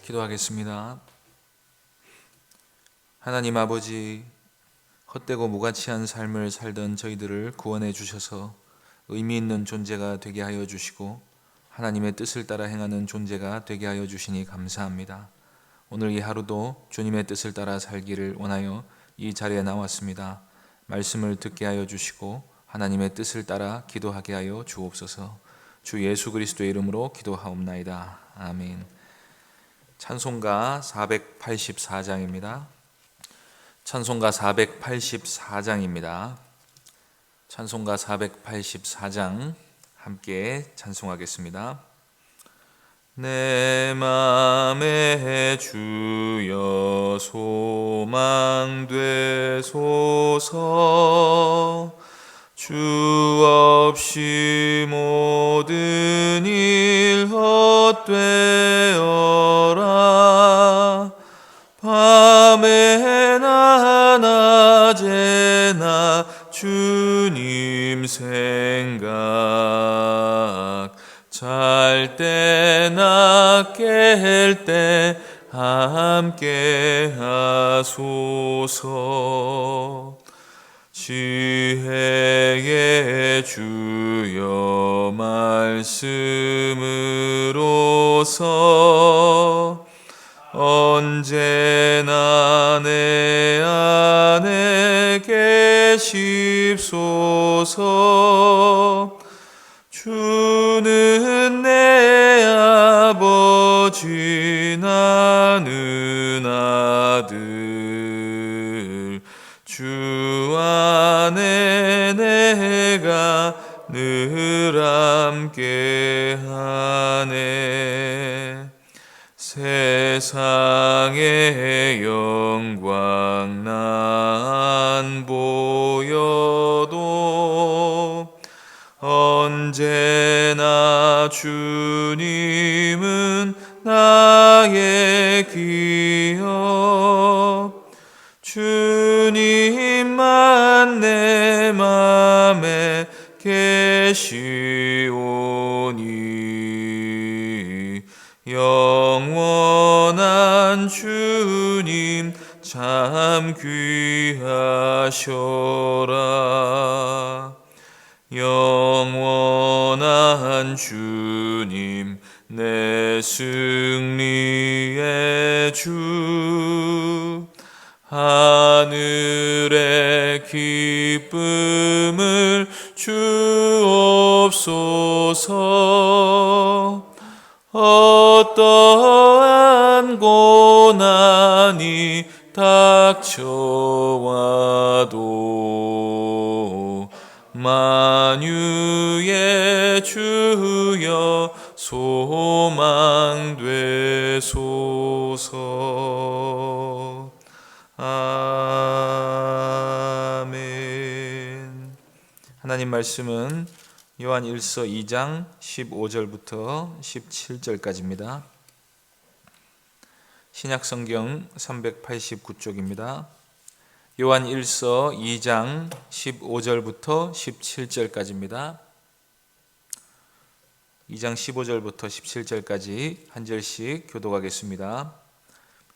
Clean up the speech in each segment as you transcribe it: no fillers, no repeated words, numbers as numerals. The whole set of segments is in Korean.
기도하겠습니다. 하나님 아버지, 헛되고 무가치한 삶을 살던 저희들을 구원해 주셔서 의미 있는 존재가 되게 하여 주시고 하나님의 뜻을 따라 행하는 존재가 되게 하여 주시니 감사합니다. 오늘 이 하루도 주님의 뜻을 따라 살기를 원하여 이 자리에 나왔습니다. 말씀을 듣게 하여 주시고 하나님의 뜻을 따라 기도하게 하여 주옵소서. 주 예수 그리스도의 이름으로 기도하옵나이다. 아멘. 찬송가 484장입니다. 찬송가 484장입니다. 찬송가 484장 함께 찬송하겠습니다. 내 맘에 주여 소망되소서. 주 없이 모든 일 헛되어라. 밤에나 낮에나 주님 생각, 잘 때나 깰 때 함께 하소서. 지혜의 주여 말씀으로서 언제나 내 안에 계십소서. 주는 내 아버지 나는 아들. 주 안에 내가 늘 함께하네. 세상의 영광 난 보여도 언제나 주님은 나의 기업. 주님만 내 맘에 계시오니 영원한 주님 참 귀하셔라. 영원한 주님 내 승리의 주. 하늘의 기쁨을 주옵소서. 어떠한 고난이 닥쳐와도 만유의 주여 소망되소서. 아멘. 하나님 말씀은 요한 1서 2장 15절부터 17절까지입니다. 신약성경 389쪽입니다. 요한 1서 2장 15절부터 17절까지입니다. 2장 15절부터 17절까지 한 절씩 교독하겠습니다.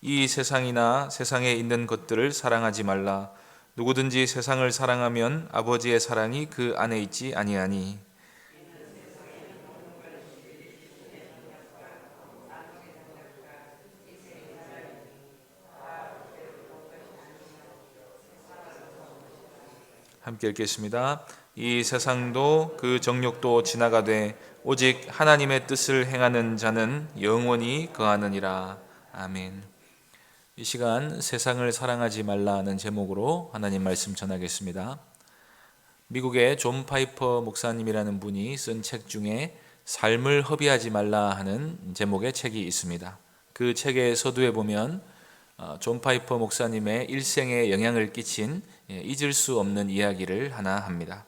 이 세상이나 세상에 있는 것들을 사랑하지 말라. 누구든지 세상을 사랑하면 아버지의 사랑이 그 안에 있지 아니하니. 함께 읽겠습니다. 이 세상도 그 정욕도 지나가되 오직 하나님의 뜻을 행하는 자는 영원히 거하느니라. 아멘. 이 시간 세상을 사랑하지 말라는 제목으로 하나님 말씀 전하겠습니다. 미국의 존 파이퍼 목사님이라는 분이 쓴 책 중에 삶을 허비하지 말라 하는 제목의 책이 있습니다. 그 책의 서두에 보면 존 파이퍼 목사님의 일생에 영향을 끼친 잊을 수 없는 이야기를 하나 합니다.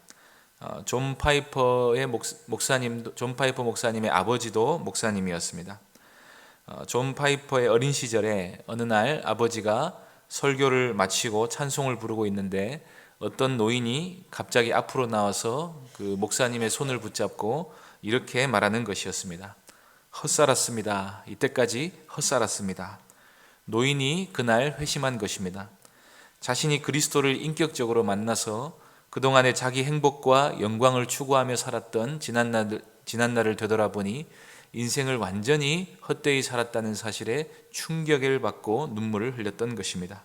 존 파이퍼 목사님의 아버지도 목사님이었습니다. 존 파이퍼의 어린 시절에 어느 날 아버지가 설교를 마치고 찬송을 부르고 있는데 어떤 노인이 갑자기 앞으로 나와서 그 목사님의 손을 붙잡고 이렇게 말하는 것이었습니다. 헛살았습니다. 이때까지 헛살았습니다. 노인이 그날 회심한 것입니다. 자신이 그리스도를 인격적으로 만나서 그동안의 자기 행복과 영광을 추구하며 살았던 지난날을 되돌아보니 인생을 완전히 헛되이 살았다는 사실에 충격을 받고 눈물을 흘렸던 것입니다.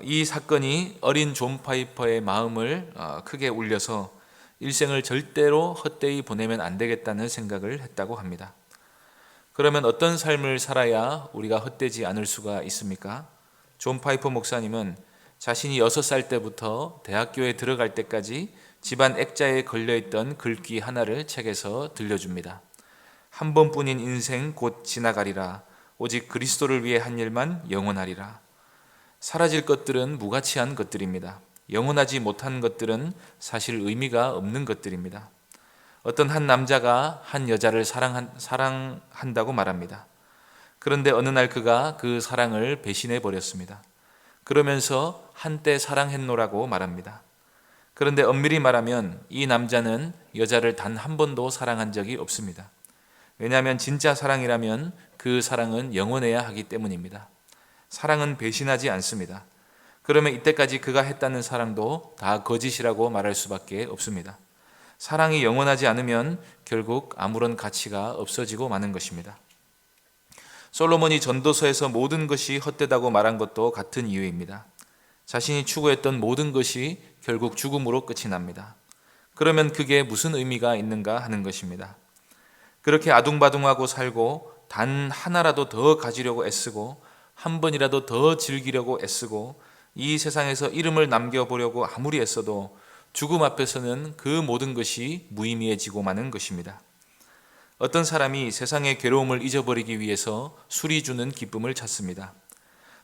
이 사건이 어린 존 파이퍼의 마음을 크게 울려서 일생을 절대로 헛되이 보내면 안 되겠다는 생각을 했다고 합니다. 그러면 어떤 삶을 살아야 우리가 헛되지 않을 수가 있습니까? 존 파이퍼 목사님은 자신이 6살 때부터 대학교에 들어갈 때까지 집안 액자에 걸려있던 글귀 하나를 책에서 들려줍니다. 한 번뿐인 인생 곧 지나가리라. 오직 그리스도를 위해 한 일만 영원하리라. 사라질 것들은 무가치한 것들입니다. 영원하지 못한 것들은 사실 의미가 없는 것들입니다. 어떤 한 남자가 한 여자를 사랑한다고 말합니다. 그런데 어느 날 그가 그 사랑을 배신해 버렸습니다. 그러면서 한때 사랑했노라고 말합니다. 그런데 엄밀히 말하면 이 남자는 여자를 단 한 번도 사랑한 적이 없습니다. 왜냐하면 진짜 사랑이라면 그 사랑은 영원해야 하기 때문입니다. 사랑은 배신하지 않습니다. 그러면 이때까지 그가 했다는 사랑도 다 거짓이라고 말할 수밖에 없습니다. 사랑이 영원하지 않으면 결국 아무런 가치가 없어지고 마는 것입니다. 솔로몬이 전도서에서 모든 것이 헛되다고 말한 것도 같은 이유입니다. 자신이 추구했던 모든 것이 결국 죽음으로 끝이 납니다. 그러면 그게 무슨 의미가 있는가 하는 것입니다. 그렇게 아둥바둥하고 살고 단 하나라도 더 가지려고 애쓰고 한 번이라도 더 즐기려고 애쓰고 이 세상에서 이름을 남겨보려고 아무리 애써도 죽음 앞에서는 그 모든 것이 무의미해지고 마는 것입니다. 어떤 사람이 세상의 괴로움을 잊어버리기 위해서 술이 주는 기쁨을 찾습니다.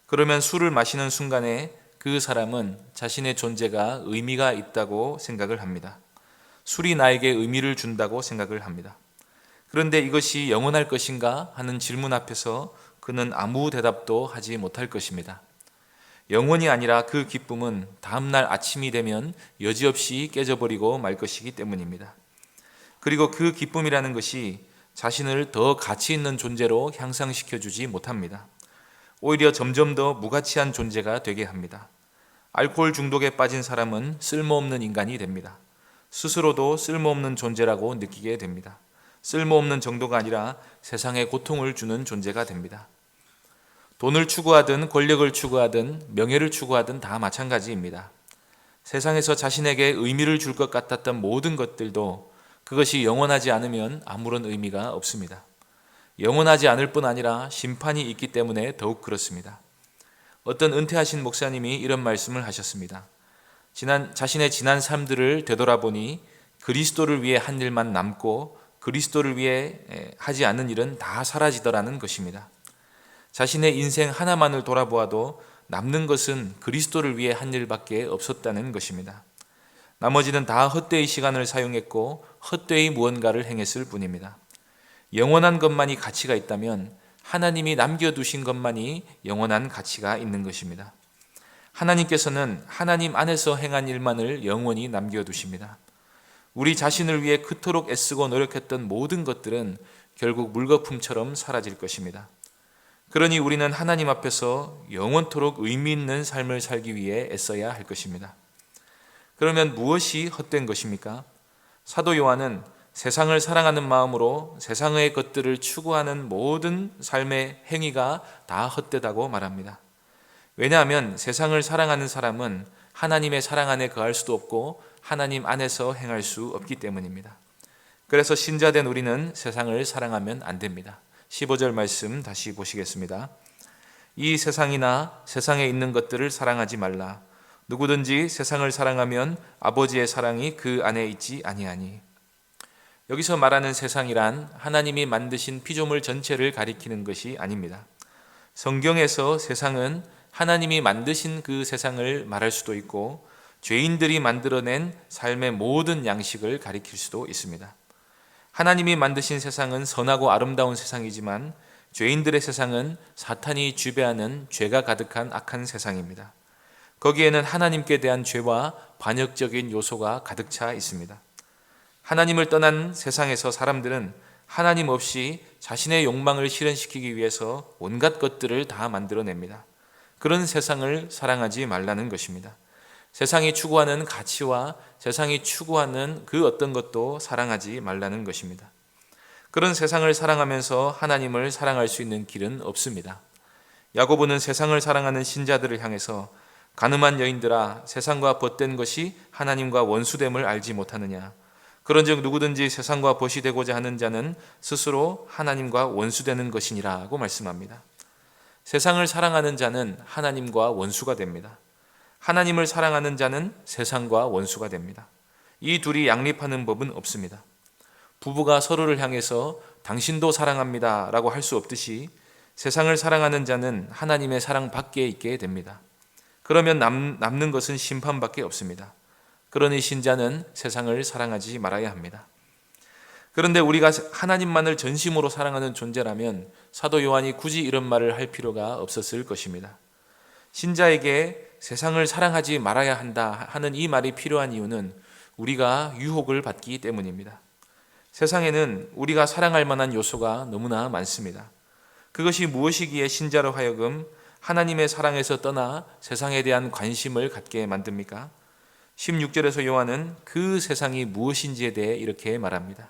그러면 술을 마시는 순간에 그 사람은 자신의 존재가 의미가 있다고 생각을 합니다. 술이 나에게 의미를 준다고 생각을 합니다. 그런데 이것이 영원할 것인가 하는 질문 앞에서 그는 아무 대답도 하지 못할 것입니다. 영원이 아니라 그 기쁨은 다음날 아침이 되면 여지없이 깨져버리고 말 것이기 때문입니다. 그리고 그 기쁨이라는 것이 자신을 더 가치 있는 존재로 향상시켜주지 못합니다. 오히려 점점 더 무가치한 존재가 되게 합니다. 알코올 중독에 빠진 사람은 쓸모없는 인간이 됩니다. 스스로도 쓸모없는 존재라고 느끼게 됩니다. 쓸모없는 정도가 아니라 세상에 고통을 주는 존재가 됩니다. 돈을 추구하든 권력을 추구하든 명예를 추구하든 다 마찬가지입니다. 세상에서 자신에게 의미를 줄 것 같았던 모든 것들도 그것이 영원하지 않으면 아무런 의미가 없습니다. 영원하지 않을 뿐 아니라 심판이 있기 때문에 더욱 그렇습니다. 어떤 은퇴하신 목사님이 이런 말씀을 하셨습니다. 자신의 지난 삶들을 되돌아보니 그리스도를 위해 한 일만 남고 그리스도를 위해 하지 않는 일은 다 사라지더라는 것입니다. 자신의 인생 하나만을 돌아보아도 남는 것은 그리스도를 위해 한 일밖에 없었다는 것입니다. 나머지는 다 헛되이 시간을 사용했고 헛되이 무언가를 행했을 뿐입니다. 영원한 것만이 가치가 있다면 하나님이 남겨두신 것만이 영원한 가치가 있는 것입니다. 하나님께서는 하나님 안에서 행한 일만을 영원히 남겨두십니다. 우리 자신을 위해 그토록 애쓰고 노력했던 모든 것들은 결국 물거품처럼 사라질 것입니다. 그러니 우리는 하나님 앞에서 영원토록 의미 있는 삶을 살기 위해 애써야 할 것입니다. 그러면 무엇이 헛된 것입니까? 사도 요한은 세상을 사랑하는 마음으로 세상의 것들을 추구하는 모든 삶의 행위가 다 헛되다고 말합니다. 왜냐하면 세상을 사랑하는 사람은 하나님의 사랑 안에 거할 수도 없고 하나님 안에서 행할 수 없기 때문입니다. 그래서 신자된 우리는 세상을 사랑하면 안 됩니다. 15절 말씀 다시 보시겠습니다. 이 세상이나 세상에 있는 것들을 사랑하지 말라. 누구든지 세상을 사랑하면 아버지의 사랑이 그 안에 있지 아니하니. 여기서 말하는 세상이란 하나님이 만드신 피조물 전체를 가리키는 것이 아닙니다. 성경에서 세상은 하나님이 만드신 그 세상을 말할 수도 있고 죄인들이 만들어낸 삶의 모든 양식을 가리킬 수도 있습니다. 하나님이 만드신 세상은 선하고 아름다운 세상이지만 죄인들의 세상은 사탄이 지배하는 죄가 가득한 악한 세상입니다. 거기에는 하나님께 대한 죄와 반역적인 요소가 가득 차 있습니다. 하나님을 떠난 세상에서 사람들은 하나님 없이 자신의 욕망을 실현시키기 위해서 온갖 것들을 다 만들어냅니다. 그런 세상을 사랑하지 말라는 것입니다. 세상이 추구하는 가치와 세상이 추구하는 그 어떤 것도 사랑하지 말라는 것입니다. 그런 세상을 사랑하면서 하나님을 사랑할 수 있는 길은 없습니다. 야고보는 세상을 사랑하는 신자들을 향해서 가늠한 여인들아, 세상과 벗된 것이 하나님과 원수됨을 알지 못하느냐. 그런즉 누구든지 세상과 벗이 되고자 하는 자는 스스로 하나님과 원수되는 것이니라고 말씀합니다. 세상을 사랑하는 자는 하나님과 원수가 됩니다. 하나님을 사랑하는 자는 세상과 원수가 됩니다. 이 둘이 양립하는 법은 없습니다. 부부가 서로를 향해서 당신도 사랑합니다 라고 할 수 없듯이 세상을 사랑하는 자는 하나님의 사랑 밖에 있게 됩니다. 그러면 남는 것은 심판밖에 없습니다. 그러니 신자는 세상을 사랑하지 말아야 합니다. 그런데 우리가 하나님만을 전심으로 사랑하는 존재라면 사도 요한이 굳이 이런 말을 할 필요가 없었을 것입니다. 신자에게 세상을 사랑하지 말아야 한다 하는 이 말이 필요한 이유는 우리가 유혹을 받기 때문입니다. 세상에는 우리가 사랑할 만한 요소가 너무나 많습니다. 그것이 무엇이기에 신자로 하여금 하나님의 사랑에서 떠나 세상에 대한 관심을 갖게 만듭니까? 16절에서 요한은 그 세상이 무엇인지에 대해 이렇게 말합니다.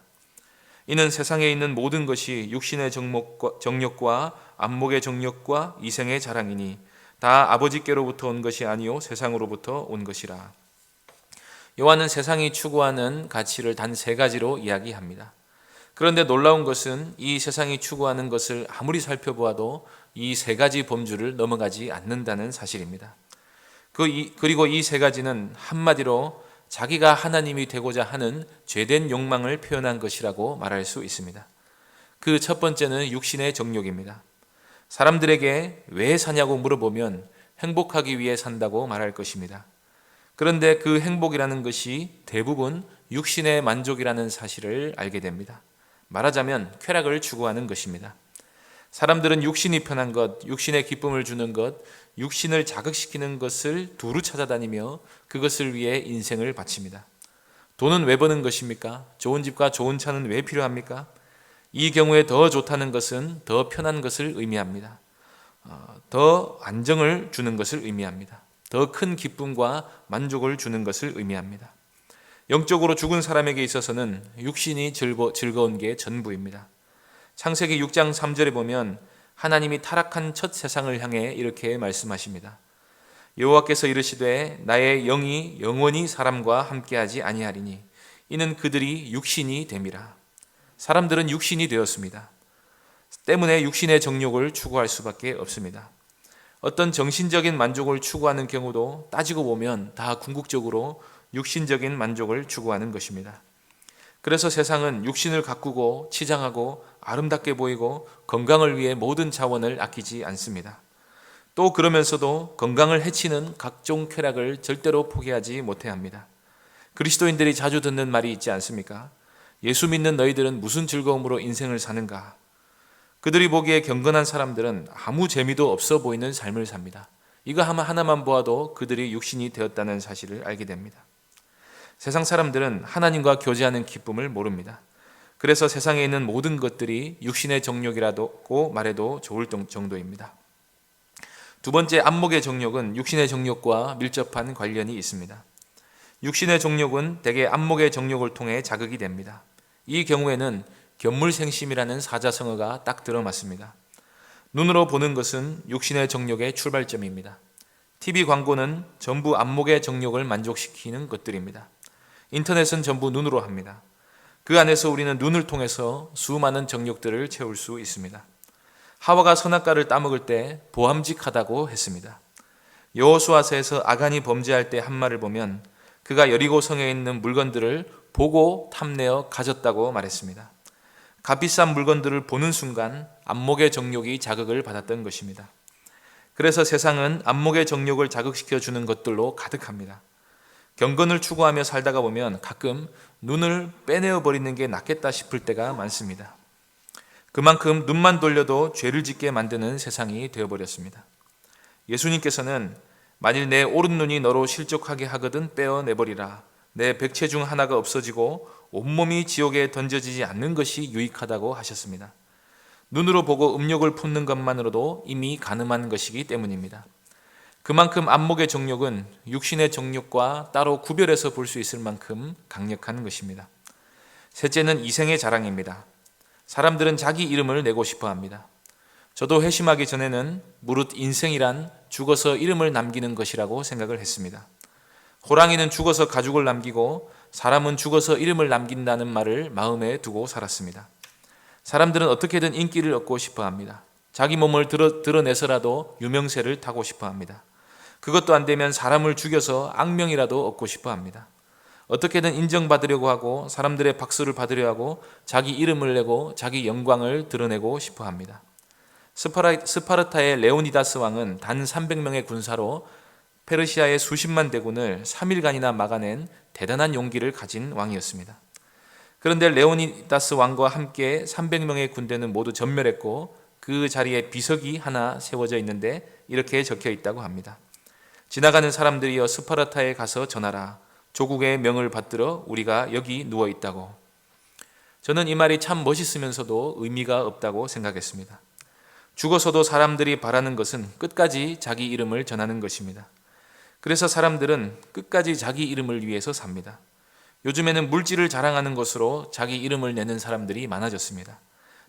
이는 세상에 있는 모든 것이 육신의 정욕과 안목의 정욕과 이생의 자랑이니 다 아버지께로부터 온 것이 아니요 세상으로부터 온 것이라. 요한은 세상이 추구하는 가치를 단 3가지로 이야기합니다. 그런데 놀라운 것은 이 세상이 추구하는 것을 아무리 살펴보아도 이 3가지 범주를 넘어가지 않는다는 사실입니다. 그리고 이 3가지는 한마디로 자기가 하나님이 되고자 하는 죄된 욕망을 표현한 것이라고 말할 수 있습니다. 그 첫 번째는 육신의 정욕입니다. 사람들에게 왜 사냐고 물어보면 행복하기 위해 산다고 말할 것입니다. 그런데 그 행복이라는 것이 대부분 육신의 만족이라는 사실을 알게 됩니다. 말하자면 쾌락을 추구하는 것입니다. 사람들은 육신이 편한 것, 육신의 기쁨을 주는 것, 육신을 자극시키는 것을 두루 찾아다니며 그것을 위해 인생을 바칩니다. 돈은 왜 버는 것입니까? 좋은 집과 좋은 차는 왜 필요합니까? 이 경우에 더 좋다는 것은 더 편한 것을 의미합니다. 더 안정을 주는 것을 의미합니다. 더 큰 기쁨과 만족을 주는 것을 의미합니다. 영적으로 죽은 사람에게 있어서는 육신이 즐거운 게 전부입니다. 창세기 6장 3절에 보면 하나님이 타락한 첫 세상을 향해 이렇게 말씀하십니다. 여호와께서 이르시되 나의 영이 영원히 사람과 함께하지 아니하리니 이는 그들이 육신이 됨이라. 사람들은 육신이 되었습니다. 때문에 육신의 정욕을 추구할 수밖에 없습니다. 어떤 정신적인 만족을 추구하는 경우도 따지고 보면 다 궁극적으로 육신적인 만족을 추구하는 것입니다. 그래서 세상은 육신을 가꾸고 치장하고 아름답게 보이고 건강을 위해 모든 자원을 아끼지 않습니다. 또 그러면서도 건강을 해치는 각종 쾌락을 절대로 포기하지 못해야 합니다. 그리스도인들이 자주 듣는 말이 있지 않습니까? 예수 믿는 너희들은 무슨 즐거움으로 인생을 사는가? 그들이 보기에 경건한 사람들은 아무 재미도 없어 보이는 삶을 삽니다. 이거 하나만 보아도 그들이 육신이 되었다는 사실을 알게 됩니다. 세상 사람들은 하나님과 교제하는 기쁨을 모릅니다. 그래서 세상에 있는 모든 것들이 육신의 정욕이라고 말해도 좋을 정도입니다. 두 번째, 안목의 정욕은 육신의 정욕과 밀접한 관련이 있습니다. 육신의 정욕은 대개 안목의 정욕을 통해 자극이 됩니다. 이 경우에는 견물생심이라는 사자성어가 딱 들어맞습니다. 눈으로 보는 것은 육신의 정욕의 출발점입니다. TV 광고는 전부 안목의 정욕을 만족시키는 것들입니다. 인터넷은 전부 눈으로 합니다. 그 안에서 우리는 눈을 통해서 수많은 정욕들을 채울 수 있습니다. 하와가 선악과를 따먹을 때 보암직하다고 했습니다. 여호수아서에서 아간이 범죄할 때 한 말을 보면 그가 여리고 성에 있는 물건들을 보고 탐내어 가졌다고 말했습니다. 값비싼 물건들을 보는 순간 안목의 정욕이 자극을 받았던 것입니다. 그래서 세상은 안목의 정욕을 자극시켜주는 것들로 가득합니다. 경건을 추구하며 살다가 보면 가끔 눈을 빼내어 버리는 게 낫겠다 싶을 때가 많습니다. 그만큼 눈만 돌려도 죄를 짓게 만드는 세상이 되어버렸습니다. 예수님께서는 만일 내 오른눈이 너로 실족하게 하거든 빼어내버리라. 내 백체 중 하나가 없어지고 온몸이 지옥에 던져지지 않는 것이 유익하다고 하셨습니다. 눈으로 보고 음욕을 품는 것만으로도 이미 간음한 것이기 때문입니다. 그만큼 안목의 정욕은 육신의 정욕과 따로 구별해서 볼 수 있을 만큼 강력한 것입니다. 셋째는 이생의 자랑입니다. 사람들은 자기 이름을 내고 싶어 합니다. 저도 회심하기 전에는 무릇 인생이란 죽어서 이름을 남기는 것이라고 생각을 했습니다. 호랑이는 죽어서 가죽을 남기고 사람은 죽어서 이름을 남긴다는 말을 마음에 두고 살았습니다. 사람들은 어떻게든 인기를 얻고 싶어 합니다. 자기 몸을 드러내서라도 유명세를 타고 싶어 합니다. 그것도 안 되면 사람을 죽여서 악명이라도 얻고 싶어 합니다. 어떻게든 인정받으려고 하고 사람들의 박수를 받으려 하고 자기 이름을 내고 자기 영광을 드러내고 싶어 합니다. 스파르타의 레오니다스 왕은 단 300명의 군사로 페르시아의 수십만 대군을 3일간이나 막아낸 대단한 용기를 가진 왕이었습니다. 그런데 레오니다스 왕과 함께 300명의 군대는 모두 전멸했고 그 자리에 비석이 하나 세워져 있는데 이렇게 적혀 있다고 합니다. 지나가는 사람들이여 스파르타에 가서 전하라. 조국의 명을 받들어 우리가 여기 누워 있다고. 저는 이 말이 참 멋있으면서도 의미가 없다고 생각했습니다. 죽어서도 사람들이 바라는 것은 끝까지 자기 이름을 전하는 것입니다. 그래서 사람들은 끝까지 자기 이름을 위해서 삽니다. 요즘에는 물질을 자랑하는 것으로 자기 이름을 내는 사람들이 많아졌습니다.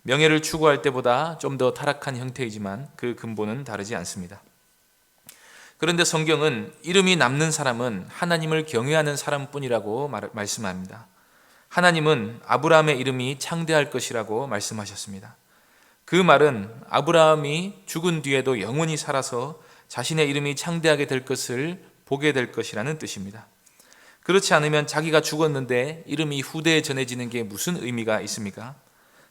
명예를 추구할 때보다 좀 더 타락한 형태이지만 그 근본은 다르지 않습니다. 그런데 성경은 이름이 남는 사람은 하나님을 경외하는 사람뿐이라고 말씀합니다. 하나님은 아브라함의 이름이 창대할 것이라고 말씀하셨습니다. 그 말은 아브라함이 죽은 뒤에도 영원히 살아서 자신의 이름이 창대하게 될 것을 보게 될 것이라는 뜻입니다. 그렇지 않으면 자기가 죽었는데 이름이 후대에 전해지는 게 무슨 의미가 있습니까?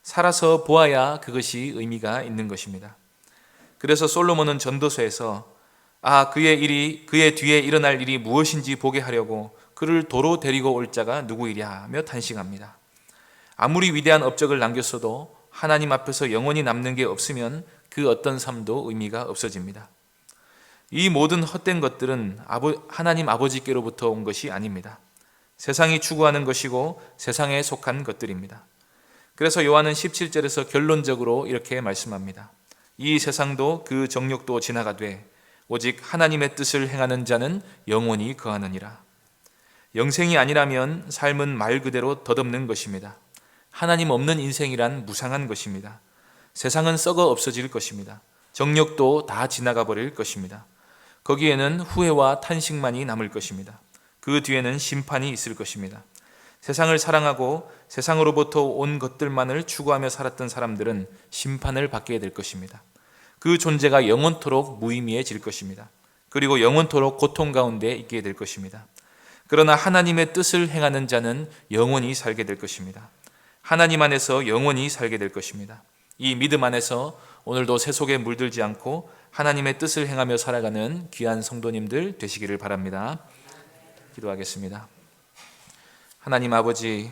살아서 보아야 그것이 의미가 있는 것입니다. 그래서 솔로몬은 전도서에서 그의 뒤에 일어날 일이 무엇인지 보게 하려고 그를 도로 데리고 올 자가 누구이랴 하며 탄식합니다. 아무리 위대한 업적을 남겼어도 하나님 앞에서 영원히 남는 게 없으면 그 어떤 삶도 의미가 없어집니다. 이 모든 헛된 것들은 하나님 아버지께로부터 온 것이 아닙니다. 세상이 추구하는 것이고 세상에 속한 것들입니다. 그래서 요한은 17절에서 결론적으로 이렇게 말씀합니다. 이 세상도 그 정욕도 지나가되 오직 하나님의 뜻을 행하는 자는 영원히 거하느니라. 영생이 아니라면 삶은 말 그대로 덧없는 것입니다. 하나님 없는 인생이란 무상한 것입니다. 세상은 썩어 없어질 것입니다. 정욕도 다 지나가 버릴 것입니다. 거기에는 후회와 탄식만이 남을 것입니다. 그 뒤에는 심판이 있을 것입니다. 세상을 사랑하고 세상으로부터 온 것들만을 추구하며 살았던 사람들은 심판을 받게 될 것입니다. 그 존재가 영원토록 무의미해질 것입니다. 그리고 영원토록 고통 가운데 있게 될 것입니다. 그러나 하나님의 뜻을 행하는 자는 영원히 살게 될 것입니다. 하나님 안에서 영원히 살게 될 것입니다. 이 믿음 안에서 오늘도 세속에 물들지 않고 하나님의 뜻을 행하며 살아가는 귀한 성도님들 되시기를 바랍니다. 기도하겠습니다. 하나님 아버지,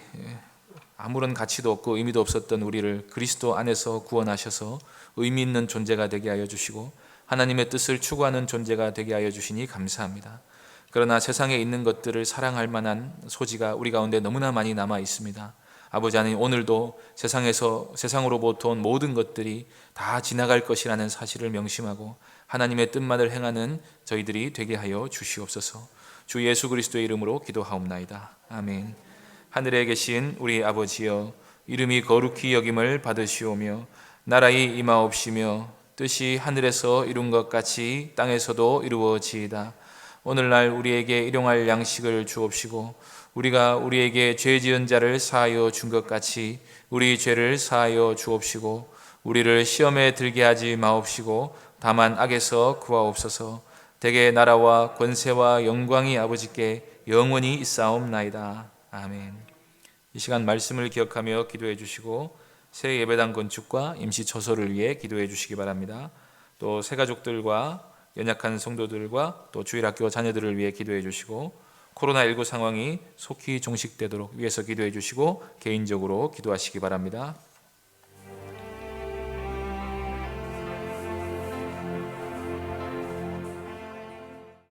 아무런 가치도 없고 의미도 없었던 우리를 그리스도 안에서 구원하셔서 의미 있는 존재가 되게 하여 주시고 하나님의 뜻을 추구하는 존재가 되게 하여 주시니 감사합니다. 그러나 세상에 있는 것들을 사랑할 만한 소지가 우리 가운데 너무나 많이 남아 있습니다. 아버지 하나님, 오늘도 세상으로부터 온 모든 것들이 다 지나갈 것이라는 사실을 명심하고 하나님의 뜻만을 행하는 저희들이 되게 하여 주시옵소서. 주 예수 그리스도의 이름으로 기도하옵나이다. 아멘. 하늘에 계신 우리 아버지여, 이름이 거룩히 여김을 받으시오며 나라의 임하옵시며 뜻이 하늘에서 이룬 것 같이 땅에서도 이루어지이다. 오늘날 우리에게 일용할 양식을 주옵시고 우리가 우리에게 죄 지은 자를 사하여 준 것 같이 우리 죄를 사하여 주옵시고 우리를 시험에 들게 하지 마옵시고 다만 악에서 구하옵소서. 대개 나라와 권세와 영광이 아버지께 영원히 있사옵나이다. 아멘. 이 시간 말씀을 기억하며 기도해 주시고 새 예배당 건축과 임시 처소를 위해 기도해 주시기 바랍니다. 또 새가족들과 연약한 성도들과 또 주일학교 자녀들을 위해 기도해 주시고 코로나19 상황이 속히 종식되도록 위해서 기도해 주시고 개인적으로 기도하시기 바랍니다.